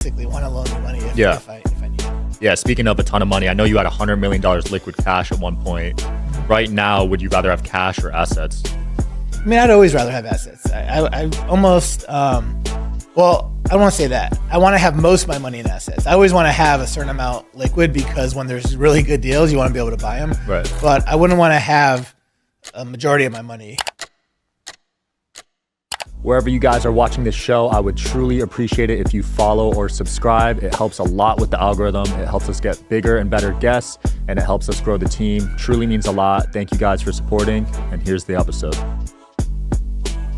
basically want to loan me money if I need it. Yeah, speaking of a ton of money, I know you had $100 million liquid cash at one point. Right now, would you rather have cash or assets? I mean, I'd always rather have assets. I almost, well, I don't want to say that. I want to have most of my money in assets. I always want to have a certain amount liquid because when there's really good deals, you want to be able to buy them. Right. But I wouldn't want to have a majority of my money. Wherever you guys are watching this show, I would truly appreciate it if you follow or subscribe. It helps a lot with the algorithm. It helps us get bigger and better guests, and it helps us grow the team. Truly means a lot. Thank you guys for supporting, and here's the episode.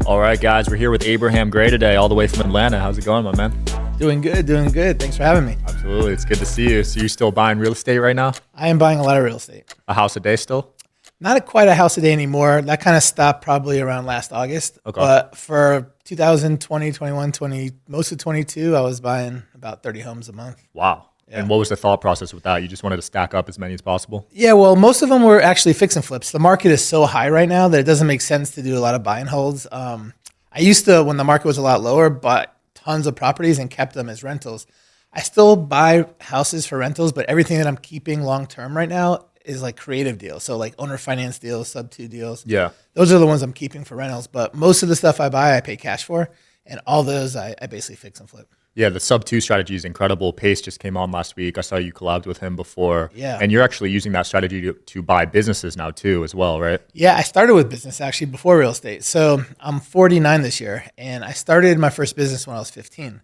All right, guys, we're here with Abraham Gray today, all the way from Atlanta. How's it going, my man? Doing good, doing good. Thanks for having me. Absolutely. It's good to see you. So you still buying real estate right now? I am buying a lot of real estate. A house a day still? Not quite a house a day anymore. That kind of stopped probably around last August. Okay. But for 2020, 21, 20, most of 22, I was buying about 30 homes a month. Wow. Yeah. And what was the thought process with that? You just wanted to stack up as many as possible? Yeah, well, most of them were actually fix and flips. The market is so high right now that it doesn't make sense to do a lot of buy and holds. I used to, when the market was a lot lower, bought tons of properties and kept them as rentals. I still buy houses for rentals, but everything that I'm keeping long term right now is like creative deals. So like owner finance deals, sub 2 deals. Yeah. Those are the ones I'm keeping for rentals. But most of the stuff I buy, I pay cash for. And all those I basically fix and flip. Yeah, the sub 2 strategy is incredible. Pace just came on last week. I saw you collabed with him before. Yeah. And you're actually using that strategy to buy businesses now too as well, right? Yeah, I started with business actually before real estate. So I'm 49 this year. And I started my first business when I was 15.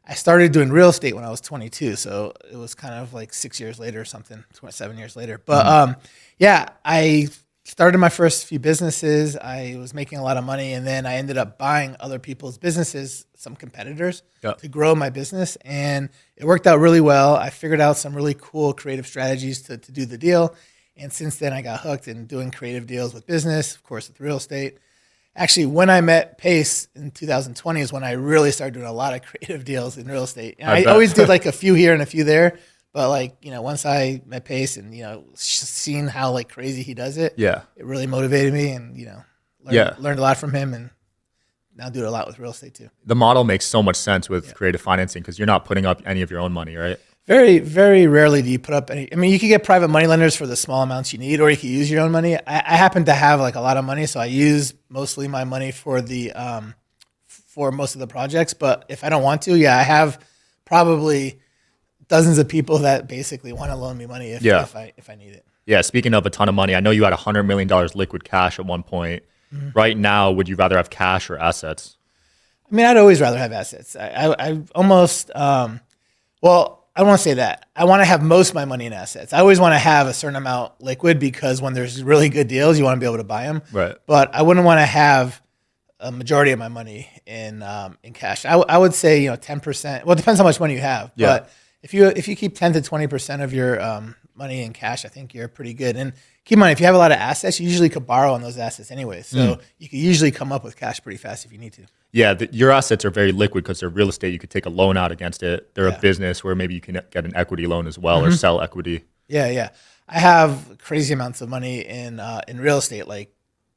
I started doing real estate when I was 22, so it was kind of like 6 years later or something, 7 years later. But yeah, I started my first few businesses. I was making a lot of money, and then I ended up buying other people's businesses, some competitors, to grow my business, and it worked out really well. I figured out some really cool creative strategies to do the deal, and since then I got hooked in doing creative deals with business, of course, with real estate. Actually, when I met Pace in 2020 is when I really started doing a lot of creative deals in real estate. And I always did like a few here and a few there. But like, once I met Pace and, seeing how like crazy he does it, Yeah. it really motivated me and, learned a lot from him and now do it a lot with real estate too. The model makes so much sense with creative financing because you're not putting up any of your own money, right? Very, very rarely do you put up any. I mean, you could get private money lenders for the small amounts you need, or you could use your own money. I happen to have like a lot of money, so I use mostly my money for the for most of the projects. But if I don't want to, I have probably dozens of people that basically want to loan me money if I need it. Yeah, speaking of a ton of money, I know you had $100 million liquid cash at one point. Mm-hmm. Right now, would you rather have cash or assets? I mean, I'd always rather have assets. I almost, well, I don't want to say that. I want to have most of my money in assets. I always want to have a certain amount liquid because when there's really good deals, you want to be able to buy them. Right. But I wouldn't want to have a majority of my money in cash. I would say 10%. Well, it depends how much money you have. Yeah. But if you keep 10 to 20% of your money in cash, I think you're pretty good. And keep in mind, if you have a lot of assets, you usually could borrow on those assets anyway. So you can usually come up with cash pretty fast if you need to. Yeah, your assets are very liquid because they're real estate. You could take a loan out against it. They're a business where maybe you can get an equity loan as well or sell equity. Yeah. I have crazy amounts of money in real estate, like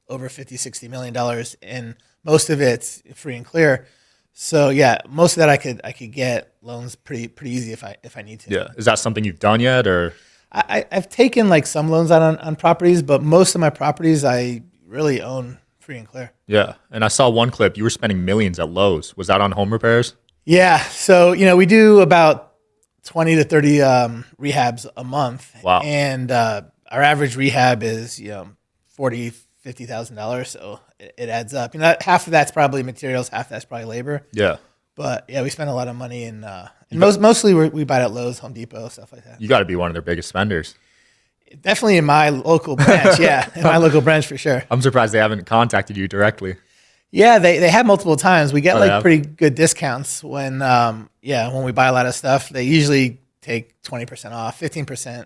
over $50-60 million, and most of it's free and clear. So yeah, most of that I could get loans pretty easy if I need to. Yeah, is that something you've done yet, or? I've taken like some loans out on properties, but most of my properties I really own free and clear. Yeah, and I saw one clip. You were spending millions at Lowe's. Was that on home repairs? Yeah, so we do about 20 to 30 rehabs a month. Wow. And our average rehab is $40,000-50,000, so it adds up. Half of that's probably materials, half that's probably labor. Yeah. But yeah, we spend a lot of money in mostly we buy it at Lowe's, Home Depot, stuff like that. You got to be one of their biggest spenders. Definitely in my local branch, in my local branch for sure. I'm surprised they haven't contacted you directly. Yeah, they have multiple times. We get pretty good discounts when we buy a lot of stuff. They usually take 20% off, 15%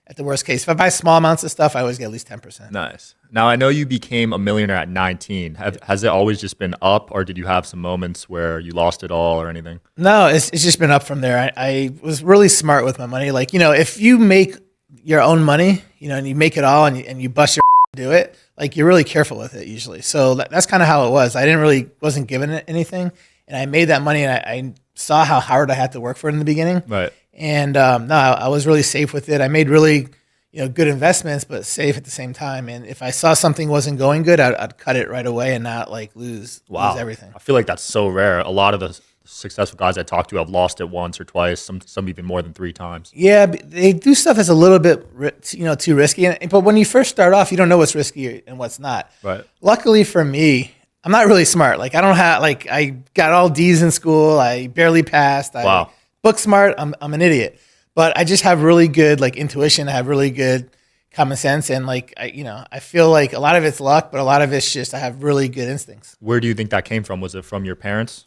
at the worst case. If I buy small amounts of stuff, I always get at least 10%. Nice. Now, I know you became a millionaire at 19. Has it always just been up, or did you have some moments where you lost it all or anything? No, it's just been up from there. I was really smart with my money. Like, if you make your own money, and you make it all and you bust your to do it, like you're really careful with it usually. So that's kind of how it was. I wasn't given it anything, and I made that money, and I saw how hard I had to work for it in the beginning. Right. And no, I was really safe with it. I made really, good investments, but safe at the same time. And if I saw something wasn't going good, I'd cut it right away and not like lose everything. I feel like that's so rare. A lot of the successful guys I talk to have lost it once or twice, some even more than 3 times. Yeah, they do stuff that's a little bit, too risky. But when you first start off, you don't know what's risky and what's not. Right. Luckily for me, I'm not really smart. Like I got all D's in school. I barely passed. Wow. Book smart. I'm an idiot. But I just have really good like intuition. I have really good common sense, and like I feel like a lot of it's luck, but a lot of it's just I have really good instincts. Where do you think that came from? Was it from your parents?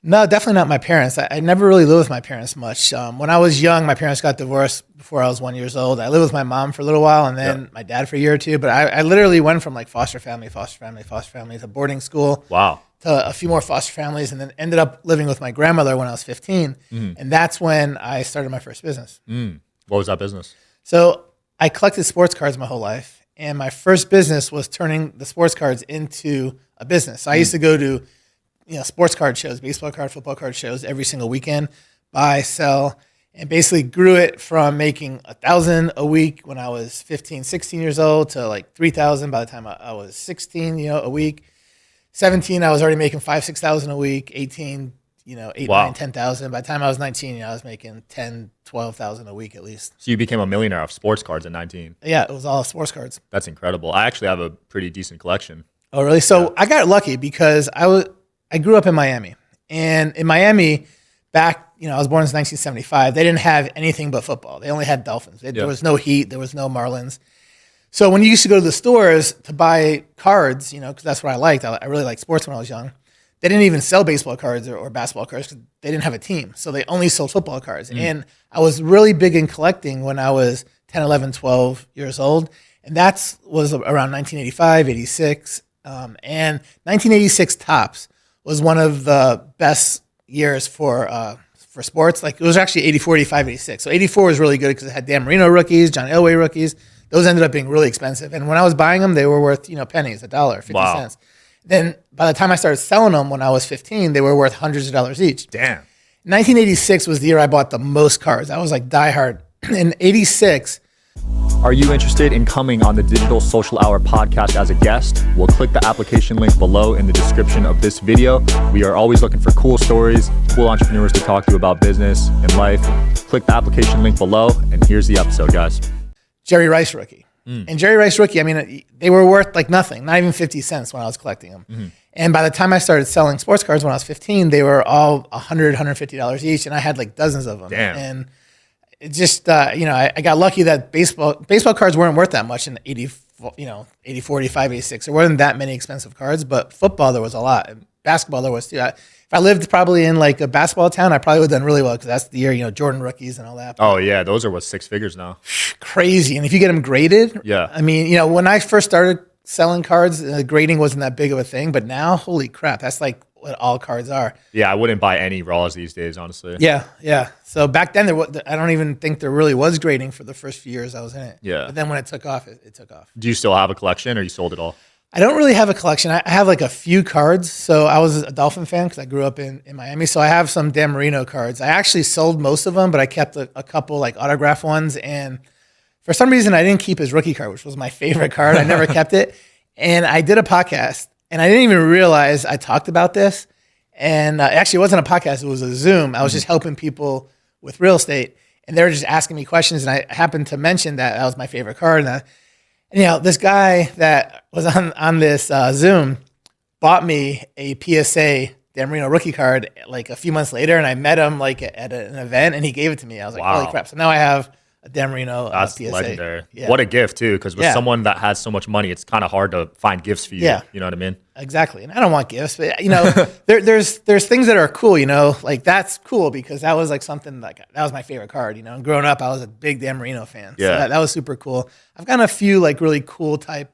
No, definitely not my parents. I never really lived with my parents much. When I was young, my parents got divorced before I was 1 year old. I lived with my mom for a little while, and then my dad for a year or two. But I literally went from like foster family to boarding school. Wow. To a few more foster families, and then ended up living with my grandmother when I was 15. And that's when I started my first business. What was that business? So I collected sports cards my whole life, and my first business was turning the sports cards into a business. So I used to go to sports card shows, baseball card, football card shows every single weekend, buy, sell, and basically grew it from making $1,000 a week when I was 15, 16 years old to like $3,000 by the time I was 16, a week. 17, I was already making $5,000, $6,000 a week. 18, 8, Wow. 9, 10,000. By the time I was 19, I was making 10, 12,000 a week at least. So you became a millionaire off sports cards at 19. Yeah, it was all sports cards. That's incredible. I actually have a pretty decent collection. Oh, really? So I got lucky because I grew up in Miami, and in Miami, back I was born in 1975. They didn't have anything but football. They only had Dolphins. There was no Heat. There was no Marlins. So when you used to go to the stores to buy cards, because that's what I liked. I really liked sports when I was young. They didn't even sell baseball cards or basketball cards because they didn't have a team. So they only sold football cards. And I was really big in collecting when I was 10, 11, 12 years old. And that was around 1985, 86. And 1986 Topps was one of the best years for sports. Like it was actually 84, 85, 86. So 84 was really good because it had Dan Marino rookies, John Elway rookies. Those ended up being really expensive. And when I was buying them, they were worth, pennies, $1, 50 cents. Then by the time I started selling them when I was 15, they were worth hundreds of dollars each. Damn. 1986 was the year I bought the most cards. I was like diehard. In 86. Are you interested in coming on the Digital Social Hour podcast as a guest? Well, click the application link below in the description of this video. We are always looking for cool stories, cool entrepreneurs to talk to about business and life. Click the application link below, and here's the episode, guys. Jerry Rice rookie. And Jerry Rice rookie, they were worth like nothing, not even 50 cents when I was collecting them. And by the time I started selling sports cards when I was 15, they were all $100, $150 each, and I had like dozens of them. Damn. And it just, I got lucky that baseball cards weren't worth that much in 84, 85, 86. There wasn't that many expensive cards, but football, there was a lot. And basketball, there was too. If I lived probably in like a basketball town, I probably would have done really well because that's the year, Jordan rookies and all that. Oh, yeah. Those are 6 figures now. Crazy. And if you get them graded, Yeah. when I first started selling cards, grading wasn't that big of a thing. But now, holy crap, that's like what all cards are. Yeah, I wouldn't buy any raws these days, honestly. Yeah. So back then, I don't even think there really was grading for the first few years I was in it. Yeah. But then when it took off, it took off. Do you still have a collection, or you sold it all? I don't really have a collection. I have like a few cards. So I was a Dolphin fan because I grew up in Miami. So I have some Dan Marino cards. I actually sold most of them, but I kept a couple like autograph ones. And for some reason, I didn't keep his rookie card, which was my favorite card. I never kept it. And I did a podcast, and I didn't even realize I talked about this. And actually, it wasn't a podcast. It was a Zoom. I was just helping people with real estate. And they were just asking me questions. And I happened to mention that was my favorite card. And this guy that was on this Zoom bought me a PSA Dan Marino rookie card like a few months later, and I met him like at an event, and he gave it to me. I was like, Wow. holy crap. So now I have a Dan Marino That's PSA. legendary. Yeah. What a gift, too, because with Yeah. someone that has so much money, it's kind of hard to find gifts for you. Yeah. You know what I mean? Exactly. And I don't want gifts, but there's things that are cool, like that's cool because that was like something like that was my favorite card, and growing up I was a big Dan Marino fan. So Yeah. that was super cool. I've gotten a few like really cool type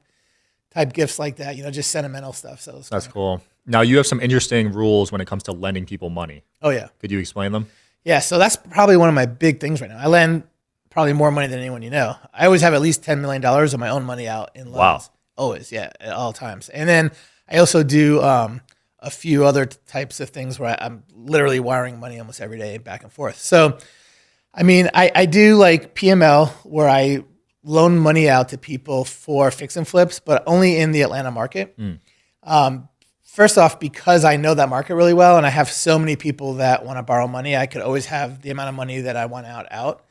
gifts like that, just sentimental stuff. So it's That's fun. cool. Now, you have some interesting rules when it comes to lending people money. Oh yeah. Could you explain them? Yeah. So that's probably one of my big things right now. I lend probably more money than anyone I always have at least $10 million of my own money out in loans. Wow. Always. Yeah. At all times. And then I also do a few other types of things where I'm literally wiring money almost every day back and forth. So, I mean, I do like PML where I loan money out to people for fix and flips, but only in the Atlanta market. First off, because I know that market really well and I have so many people that want to borrow money, I could always have the amount of money that I want out.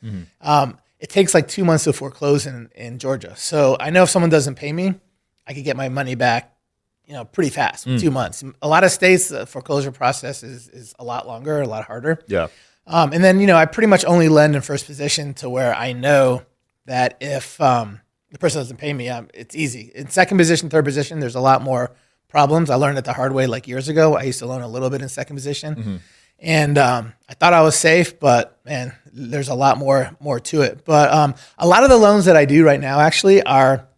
It takes like 2 months to foreclose in Georgia. So I know if someone doesn't pay me, I could get my money back, pretty fast, 2 months. A lot of states, the foreclosure process is a lot longer, a lot harder. Yeah. And then, I pretty much only lend in first position to where I know that if the person doesn't pay me, it's easy. In second position, third position, there's a lot more problems. I learned it the hard way like years ago. I used to loan a little bit in second position. And I thought I was safe, but man, there's a lot more to it. But a lot of the loans that I do right now actually are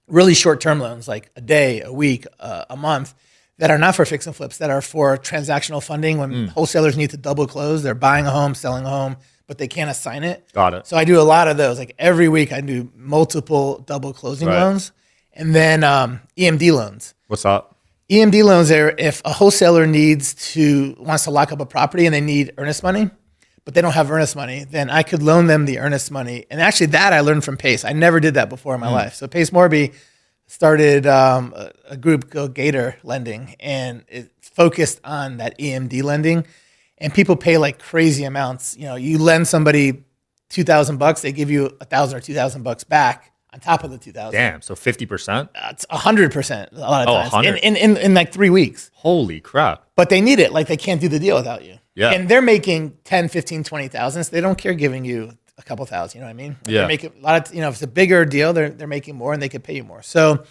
really short-term loans, like a day, a week, a month, that are not for fix and flips, that are for transactional funding when wholesalers need to double close. They're buying a home, selling a home, but they can't assign it. Got it. So I do a lot of those. Like every week I do multiple double closing loans. And then EMD loans. What's up? EMD loans are if a wholesaler wants to lock up a property and they need earnest money, but they don't have earnest money, then I could loan them the earnest money. And actually that I learned from Pace. I never did that before in my life. So Pace Morby started a group called Gator Lending, and it focused on that EMD lending. And people pay like crazy amounts. You lend somebody $2,000, they give you $1,000 or $2,000 back on top of the 2,000. Damn. So 50%? It's 100% a lot of times 100. in like 3 weeks. Holy crap. But they need it. Like they can't do the deal without you. Yeah. And they're making 10, 15, 20,000. So they don't care giving you a couple thousand. You know what I mean? Like yeah. They're making a lot of, if it's a bigger deal, they're making more and they could pay you more. So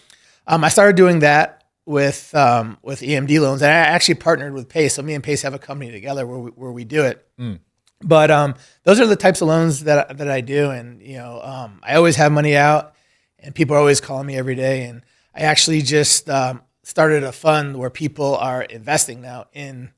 I started doing that with EMD loans, and I actually partnered with Pace. So me and Pace have a company together where we do it. But those are the types of loans that I do, and I always have money out. And people are always calling me every day. And I actually just started a fund where people are investing now into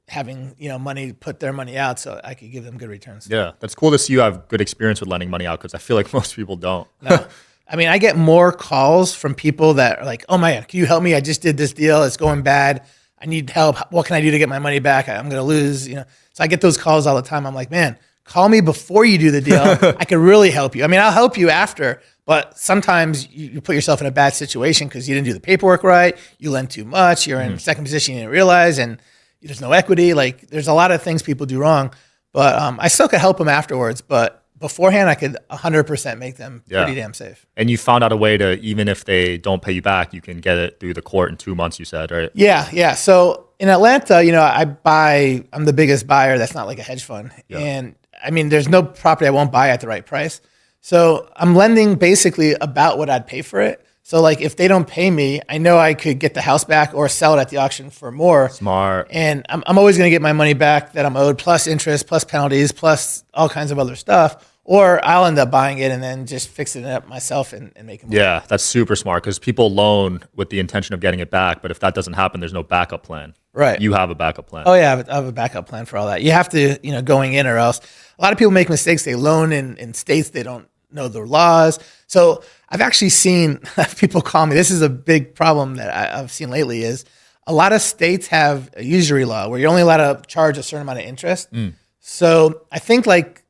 having money, put their money out so I could give them good returns. Yeah, that's cool to see you have good experience with lending money out because I feel like most people don't. No. I mean, I get more calls from people that are like, oh my God, can you help me? I just did this deal. It's going bad. I need help. What can I do to get my money back? I'm going to lose. So I get those calls all the time. I'm like, man, call me before you do the deal. I could really help you. I mean, I'll help you after. But sometimes you put yourself in a bad situation because you didn't do the paperwork right. You lend too much. You're in second position you didn't realize, and there's no equity. Like there's a lot of things people do wrong. But I still could help them afterwards. But beforehand, I could 100% make them pretty damn safe. And you found out a way to, even if they don't pay you back, you can get it through the court in 2 months, you said, right? Yeah. So in Atlanta, I'm the biggest buyer. That's not like a hedge fund. Yeah. And I mean, there's no property I won't buy at the right price. So I'm lending basically about what I'd pay for it. So like if they don't pay me, I know I could get the house back or sell it at the auction for more. Smart. And I'm always going to get my money back that I'm owed, plus interest, plus penalties, plus all kinds of other stuff. Or I'll end up buying it and then just fixing it up myself and making money. Yeah, that's super smart because people loan with the intention of getting it back. But if that doesn't happen, there's no backup plan. Right. You have a backup plan. Oh, yeah, I have a backup plan for all that. You have to, going in, or else a lot of people make mistakes. They loan in states they don't know their laws. So I've actually seen people call me. This is a big problem that I've seen lately is a lot of states have a usury law where you're only allowed to charge a certain amount of interest. So I think like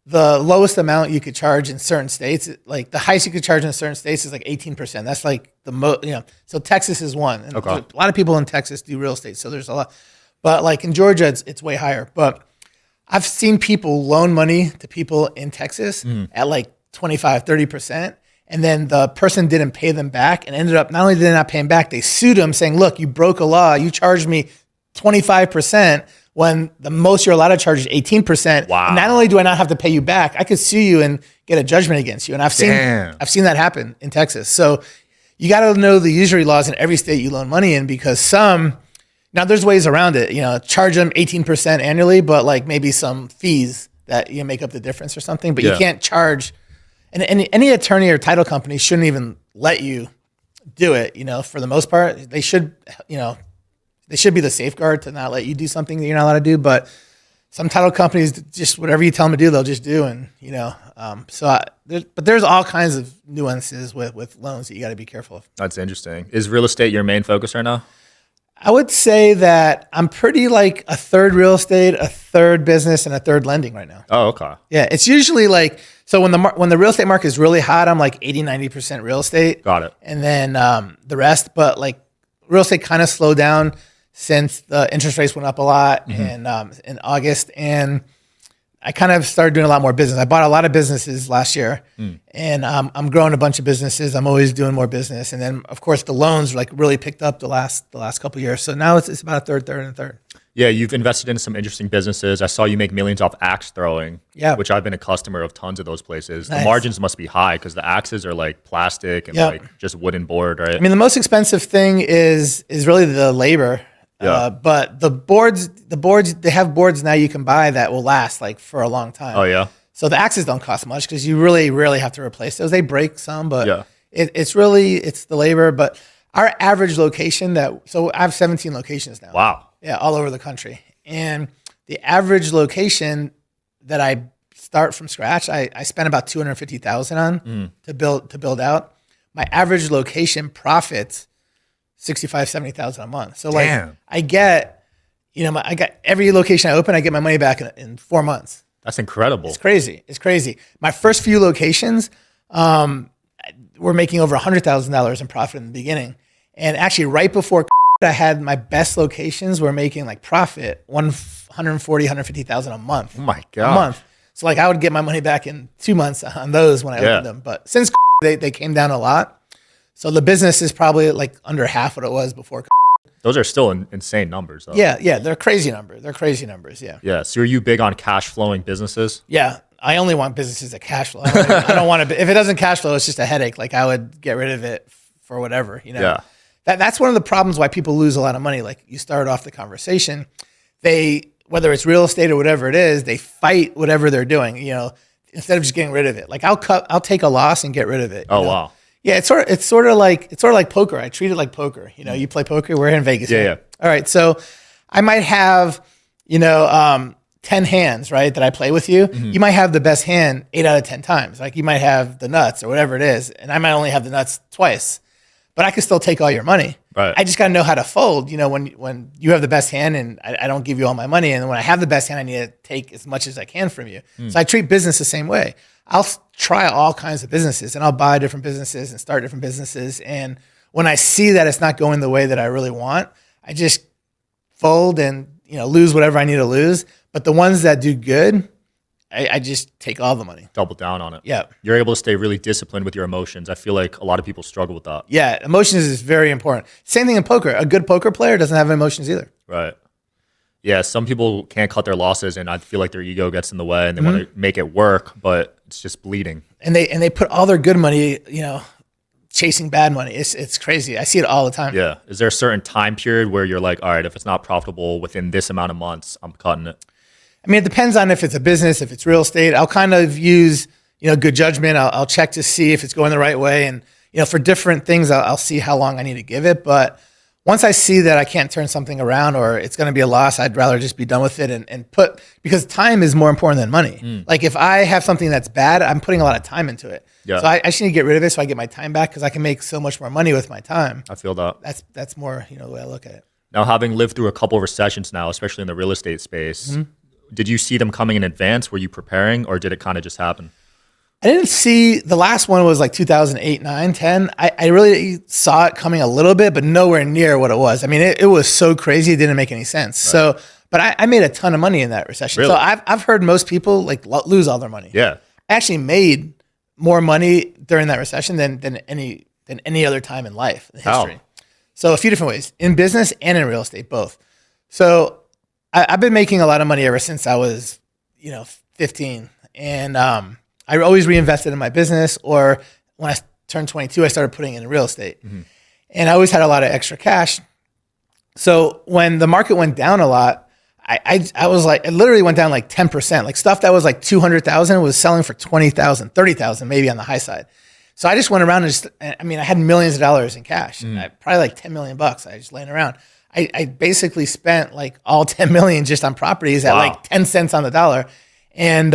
the lowest amount you could charge in certain states, like the highest you could charge in certain states is like 18%. That's like the most, so Texas is one. And okay. A lot of people in Texas do real estate. So there's a lot, but like in Georgia, it's way higher. But I've seen people loan money to people in Texas at like 25, 30%. And then the person didn't pay them back and ended up, not only did they not pay them back, they sued them saying, look, you broke a law. You charged me 25% when the most you're allowed to charge is 18%. Wow. And not only do I not have to pay you back, I could sue you and get a judgment against you. And I've seen that happen in Texas. So you got to know the usury laws in every state you loan money in, because now there's ways around it, charge them 18% annually, but like maybe some fees that make up the difference or something, but you can't charge. And any attorney or title company shouldn't even let you do it, for the most part. They should, they should be the safeguard to not let you do something that you're not allowed to do. But some title companies, just whatever you tell them to do, they'll just do. And, but there's all kinds of nuances with loans that you got to be careful of. That's interesting. Is real estate your main focus right now? I would say that I'm pretty like a third real estate, a third business, and a third lending right now. Oh, okay. Yeah, it's usually like, so when the real estate market is really hot, I'm like 80-90% real estate. Got it. And then the rest, but like real estate kind of slowed down since the interest rates went up a lot in August. And I kind of started doing a lot more business. I bought a lot of businesses last year, and I'm growing a bunch of businesses. I'm always doing more business, and then of course the loans like really picked up the last couple of years. So now it's about a third, and a third. Yeah, you've invested in some interesting businesses. I saw you make millions off axe throwing. Yeah. Which I've been a customer of tons of those places. Nice. The margins must be high because the axes are like plastic and like just wooden board, right? I mean, the most expensive thing is really the labor. Yeah. But the boards, they have boards now you can buy that will last like for a long time. Oh yeah. So the axes don't cost much because you really, really have to replace those. They break some, but Yeah. it's the labor. But our average location so I have 17 locations now. Wow. Yeah, all over the country. And the average location that I start from scratch, I spend about $250,000 on to build out. My average location profits $65,000-$70,000 a month. So like Damn. I get every location I open, I get my money back in 4 months. That's incredible. It's crazy. My first few locations, were making over $100,000 in profit in the beginning. And actually right before I had my best locations were making like profit $140,000-$150,000 a month. Oh my God. A month. So like I would get my money back in 2 months on those when I opened them. But since they came down a lot. So the business is probably like under half what it was before. Those are still insane numbers, though. Yeah, they're crazy numbers. Yeah. Yeah. So are you big on cash flowing businesses? Yeah, I only want businesses that cash flow. I don't want to. If it doesn't cash flow, it's just a headache. Like I would get rid of it for whatever. Yeah. That's one of the problems why people lose a lot of money. Like you started off the conversation, whether it's real estate or whatever it is, they fight whatever they're doing. Instead of just getting rid of it. Like I'll take a loss and get rid of it. Oh wow. Yeah, it's sort of like poker. I treat it like poker. You play poker. We're in Vegas. Yeah, right? yeah. All right, so I might have 10 hands, right, that I play with you. You might have the best hand 8 out of 10 times. Like you might have the nuts or whatever it is, and I might only have the nuts twice, but I can still take all your money. Right. I just got to know how to fold. When you have the best hand and I don't give you all my money, and when I have the best hand, I need to take as much as I can from you. So I treat business the same way. I'll try all kinds of businesses and I'll buy different businesses and start different businesses. And when I see that it's not going the way that I really want, I just fold and, lose whatever I need to lose. But the ones that do good, I just take all the money. Double down on it. Yeah. You're able to stay really disciplined with your emotions. I feel like a lot of people struggle with that. Yeah. Emotions is very important. Same thing in poker. A good poker player doesn't have emotions either. Right. Yeah, some people can't cut their losses, and I feel like their ego gets in the way, and they want to make it work, but it's just bleeding. And they put all their good money, chasing bad money. It's crazy. I see it all the time. Yeah. Is there a certain time period where you're like, all right, if it's not profitable within this amount of months, I'm cutting it? I mean, it depends on if it's a business, if it's real estate. I'll kind of use, good judgment. I'll check to see if it's going the right way, and for different things, I'll see how long I need to give it, but. Once I see that I can't turn something around or it's going to be a loss, I'd rather just be done with it because time is more important than money. Like if I have something that's bad, I'm putting a lot of time into it. Yeah. So I just need to get rid of it so I get my time back because I can make so much more money with my time. I feel that. That's more, the way I look at it. Now, having lived through a couple of recessions now, especially in the real estate space, did you see them coming in advance? Were you preparing or did it kind of just happen? I didn't see, the last one was like 2008, 9, 10. I really saw it coming a little bit, but nowhere near what it was. I mean, it was so crazy, it didn't make any sense. Right. So, but I made a ton of money in that recession. Really? So I've heard most people like lose all their money. Yeah. I actually made more money during that recession than any other time in life, in history. How? So a few different ways, in business and in real estate, both. So I've been making a lot of money ever since I was, 15. And, I always reinvested in my business, or when I turned 22, I started putting in real estate. And I always had a lot of extra cash. So when the market went down a lot, I was like, it literally went down like 10%. Like stuff that was like 200,000 was selling for 20,000, 30,000, maybe on the high side. So I just went around and I had millions of dollars in cash, probably like 10 million bucks. I just laying around. I basically spent like all 10 million just on properties at like 10 cents on the dollar. And,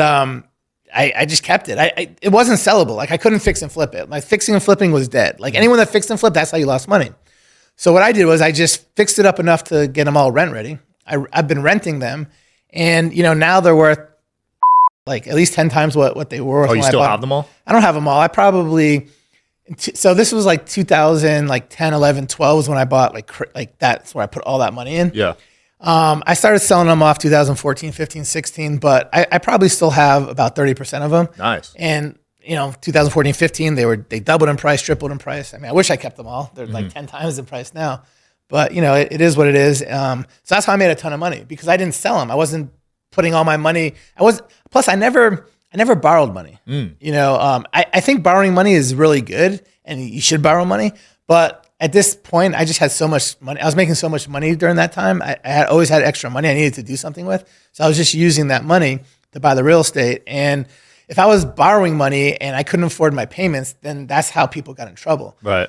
I just kept it. It wasn't sellable. Like I couldn't fix and flip it. Like fixing and flipping was dead. Like anyone that fixed and flipped, that's how you lost money. So what I did was I just fixed it up enough to get them all rent ready. I've been renting them, and now they're worth like at least 10 times what they were worth. Oh, you still have them all? I don't have them all. I probably, so this was like 2000, like 10, 11, 12 was when I bought like that's where I put all that money in. Yeah. I started selling them off 2014, 15, 16, but I probably still have about 30% of them. Nice. And 2014, 15, they doubled in price, tripled in price. I mean, I wish I kept them all. They're like 10 times the price now, but it is what it is. So that's how I made a ton of money, because I didn't sell them. I wasn't putting all my money. Plus I never borrowed money. I think borrowing money is really good and you should borrow money. But at this point, I just had so much money. I was making so much money during that time. I had always had extra money I needed to do something with. So I was just using that money to buy the real estate. And if I was borrowing money and I couldn't afford my payments, then that's how people got in trouble. Right.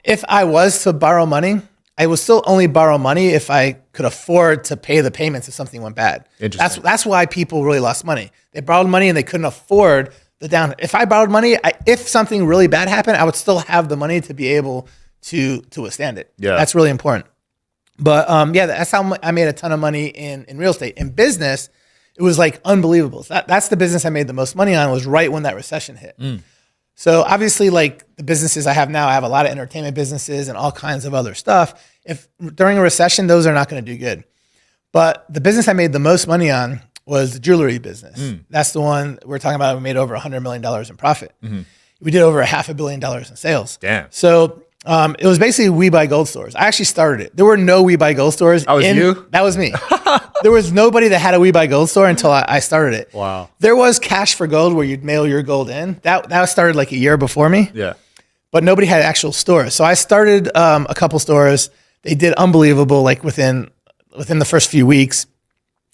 If I was to borrow money, I would still only borrow money if I could afford to pay the payments if something went bad. Interesting. That's why people really lost money. They borrowed money and they couldn't afford the down. If I borrowed money, if something really bad happened, I would still have the money to be able to withstand it. Yeah. That's really important. But that's how I made a ton of money in real estate. In business, it was like unbelievable. That's the business I made the most money on, was right when that recession hit. So obviously, like the businesses I have now, I have a lot of entertainment businesses and all kinds of other stuff. If during a recession, those are not going to do good. But the business I made the most money on was the jewelry business. That's the one we're talking about. We made over $100 million in profit. We did over $500 million in sales. Damn. So it was basically We Buy Gold stores. I actually started it. There were no We Buy Gold stores. That was you? That was me. There was nobody that had a We Buy Gold store until I started it. Wow. There was Cash for Gold where you'd mail your gold in. That started like a year before me. Yeah. But nobody had actual stores. So I started a couple stores. They did unbelievable, like within the first few weeks.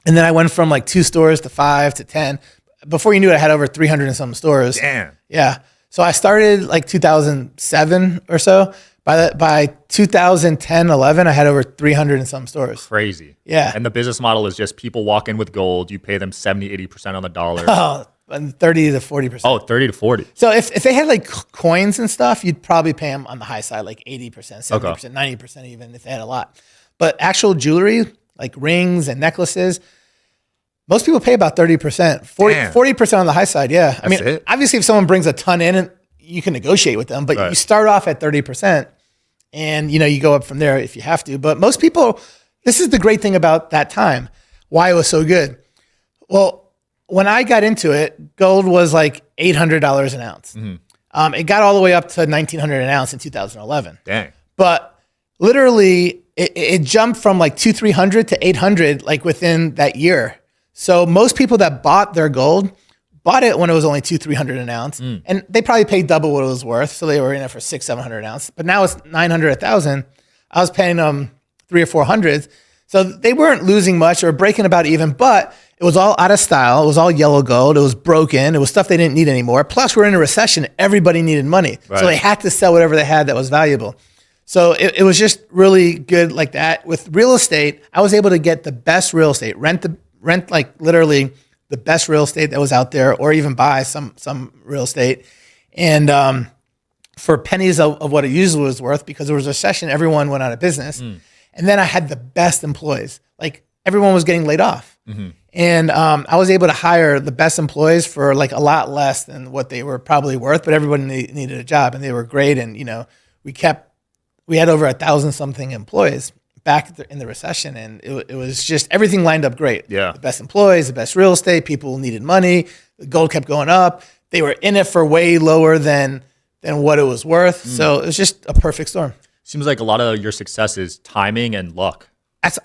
And then I went from like 2 stores to 5 to 10. Before you knew it, I had over 300 and some stores. Damn. Yeah. So I started like 2007 or so. By 2010, 11, I had over 300 and some stores. Crazy. Yeah. And the business model is just people walk in with gold. You pay them 70, 80% on the dollar. Oh, and 30 to 40%. Oh, 30 to 40. So if they had like coins and stuff, you'd probably pay them on the high side, like 80%, 70%, 90% even if they had a lot. But actual jewelry, like rings and necklaces, most people pay about 30%, 40% on the high side. Yeah. I mean, it? Obviously if someone brings a ton in, and you can negotiate with them, but you start off at 30% and you go up from there if you have to. But most people, this is the great thing about that time, why it was so good. Well, when I got into it, gold was like $800 an ounce. It got all the way up to $1,900 an ounce in 2011. Dang. But literally it jumped from like $200-300 to $800 like within that year. So most people that bought their gold bought it when it was only $200-300 an ounce, and they probably paid double what it was worth. So they were in it for $600-700 an ounce. But now it's $900-1,000. I was paying them $300 or $400. So they weren't losing much or breaking about even, but it was all out of style. It was all yellow gold. It was broken. It was stuff they didn't need anymore. Plus, we're in a recession. Everybody needed money. Right. So they had to sell whatever they had that was valuable. So it was just really good like that. With real estate, I was able to get the best real estate, rent like literally the best real estate that was out there, or even buy some real estate. And for pennies of what it usually was worth, because there was a recession, everyone went out of business. And then I had the best employees. Like everyone was getting laid off. And I was able to hire the best employees for like a lot less than what they were probably worth, but everybody needed a job and they were great. And, we had over 1,000 something employees back in the recession, and it was just everything lined up great. Yeah. The best employees, the best real estate, people needed money, the gold kept going up. They were in it for way lower than what it was worth. So it was just a perfect storm. Seems like a lot of your success is timing and luck.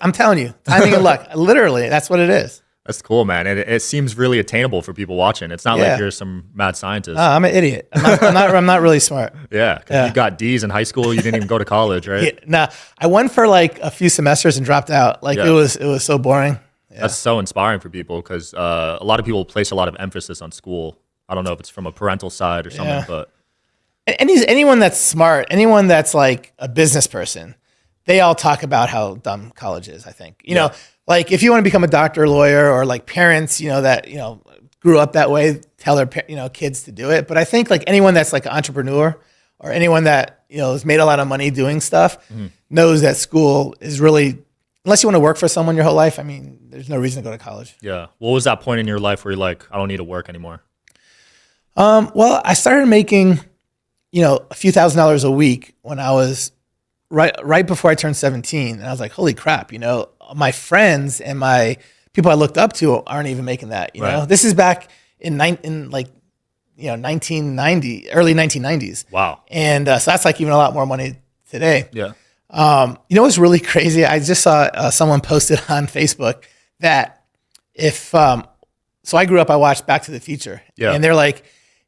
I'm telling you, timing and luck. Literally, that's what it is. That's cool, man. And it seems really attainable for people watching. It's not like you're some mad scientist. I'm an idiot. I'm not really smart. Yeah, because you got D's in high school. You didn't even go to college, right? I went for like a few semesters and dropped out. Like it was so boring. Yeah. That's so inspiring for people, because a lot of people place a lot of emphasis on school. I don't know if it's from a parental side or something, but anyone that's smart, anyone that's like a business person, they all talk about how dumb college is. I think you know. Like if you want to become a doctor, lawyer, or like parents, that grew up that way, tell their kids to do it. But I think like anyone that's like an entrepreneur or anyone that, has made a lot of money doing stuff knows that school is really, unless you want to work for someone your whole life, I mean, there's no reason to go to college. Yeah. What was that point in your life where you're like, I don't need to work anymore? Well, I started making, a few $1,000s a week when I was right before I turned 17. And I was like, holy crap, my friends and my people I looked up to aren't even making that, you know? This is back in 1990, early 1990s. Wow. And so that's like even a lot more money today. Yeah. What's really crazy? I just saw someone posted on Facebook that so I grew up, I watched Back to the Future. Yeah. And they're like,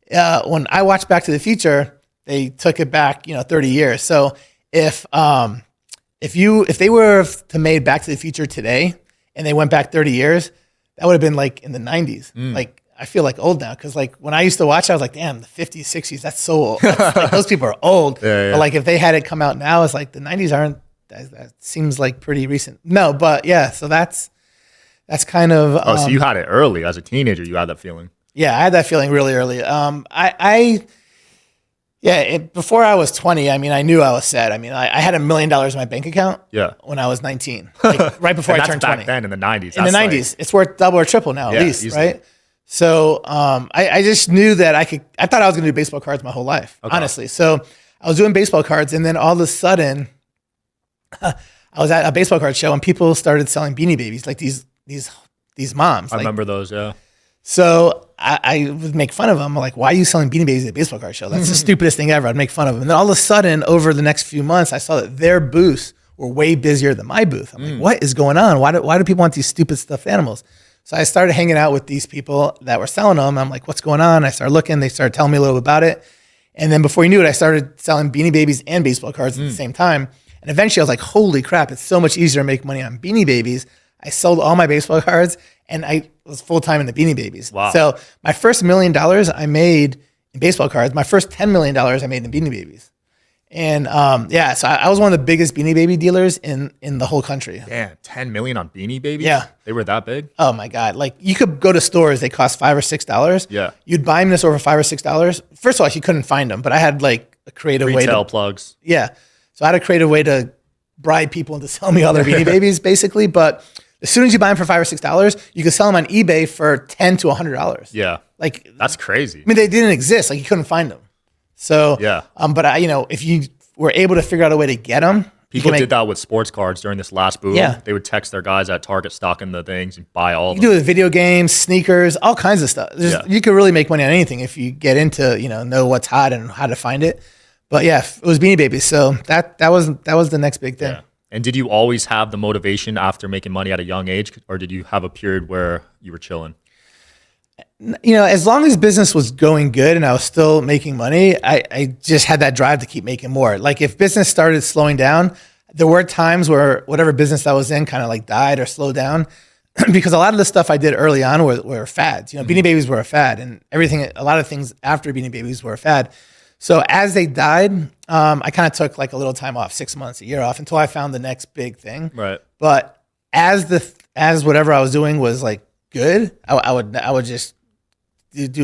when I watched Back to the Future, they took it back, 30 years. So if they were to made Back to the Future today and they went back 30 years, that would have been like in the 90s. Like, I feel like old now because like when I used to watch, I was like, damn, the 50s, 60s, that's so old. Like, those people are old. Yeah. But like if they had it come out now, it's like the 90s aren't. That seems like pretty recent. No, but yeah. So that's kind of. So you had it early as a teenager. You had that feeling. Yeah, I had that feeling really early. Before I was 20, I mean, I knew I was set. I mean, I had $1 million in my bank account. Yeah. When I was 19, like right before I turned 20. Back then in the 90s. In the 90s, it's worth double or triple now, at least, easily. right? So I just knew that I thought I was going to do baseball cards my whole life, honestly. So I was doing baseball cards, and then all of a sudden, I was at a baseball card show, and people started selling Beanie Babies, like these moms. I remember those, yeah. So I would make fun of them. I'm like, why are you selling Beanie Babies at a baseball card show? That's the stupidest thing ever. I'd make fun of them. And then all of a sudden, over the next few months, I saw that their booths were way busier than my booth. I'm like, what is going on? Why do people want these stupid stuffed animals? So I started hanging out with these people that were selling them. I'm like, what's going on? I started looking. They started telling me a little bit about it. And then before you knew it, I started selling Beanie Babies and baseball cards at the same time. And eventually I was like, holy crap, it's so much easier to make money on Beanie Babies. I sold all my baseball cards and I was full-time in the Beanie Babies. Wow. So my first $1 million I made in baseball cards, my first $10 million I made in Beanie Babies. And so I was one of the biggest Beanie Baby dealers in the whole country. Damn, 10 million on Beanie Babies? Yeah. They were that big? Oh my God. Like you could go to stores, they cost $5 or $6. Yeah. You'd buy them this over $5 or $6. First of all, you couldn't find them, but I had like a creative way to. Retail plugs. Yeah. So I had a creative way to bribe people into selling me all their Beanie Babies basically. But as soon as you buy them for $5 or $6, you could sell them on eBay for $10 to $100. Yeah. Like that's crazy. I mean, they didn't exist. Like you couldn't find them. So, yeah. But if you were able to figure out a way to get them, people did that with sports cards during this last boom. Yeah. They would text their guys at Target stocking the things and buy all of you them. do it with video games, sneakers, all kinds of stuff. You could really make money on anything if you get into, know what's hot and how to find it. But yeah, it was Beanie Babies. So that was the next big thing. Yeah. And did you always have the motivation after making money at a young age, or did you have a period where you were chilling? As long as business was going good and I was still making money, I just had that drive to keep making more. Like if business started slowing down, there were times where whatever business I was in kind of like died or slowed down because a lot of the stuff I did early on were fads. Beanie Babies were a fad and everything, a lot of things after Beanie Babies were a fad. So as they died, I kind of took like a little time off, 6 months, a year off until I found the next big thing. Right. But as whatever I was doing was like good, I would just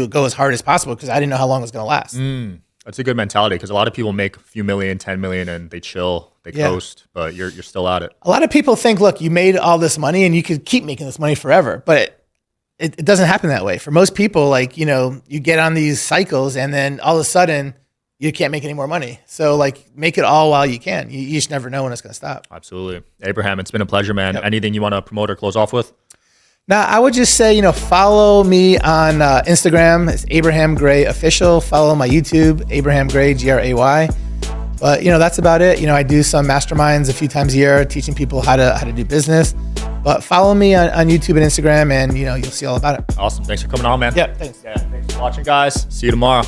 go as hard as possible because I didn't know how long it was going to last. That's a good mentality because a lot of people make a few million, 10 million, and they chill, they coast, but you're still at it. A lot of people think, look, you made all this money and you could keep making this money forever, but it doesn't happen that way. For most people, like, you get on these cycles and then all of a sudden you can't make any more money. So like make it all while you can. You just never know when it's going to stop. Absolutely. Abraham, it's been a pleasure, man. Yep. Anything you want to promote or close off with? Now, I would just say, follow me on Instagram. It's Abraham Gray Official. Follow my YouTube, Abraham Gray, Gray. But, that's about it. I do some masterminds a few times a year, teaching people how to do business. But follow me on YouTube and Instagram, and, you'll see all about it. Awesome. Thanks for coming on, man. Yeah, thanks. Yeah, thanks for watching, guys. See you tomorrow.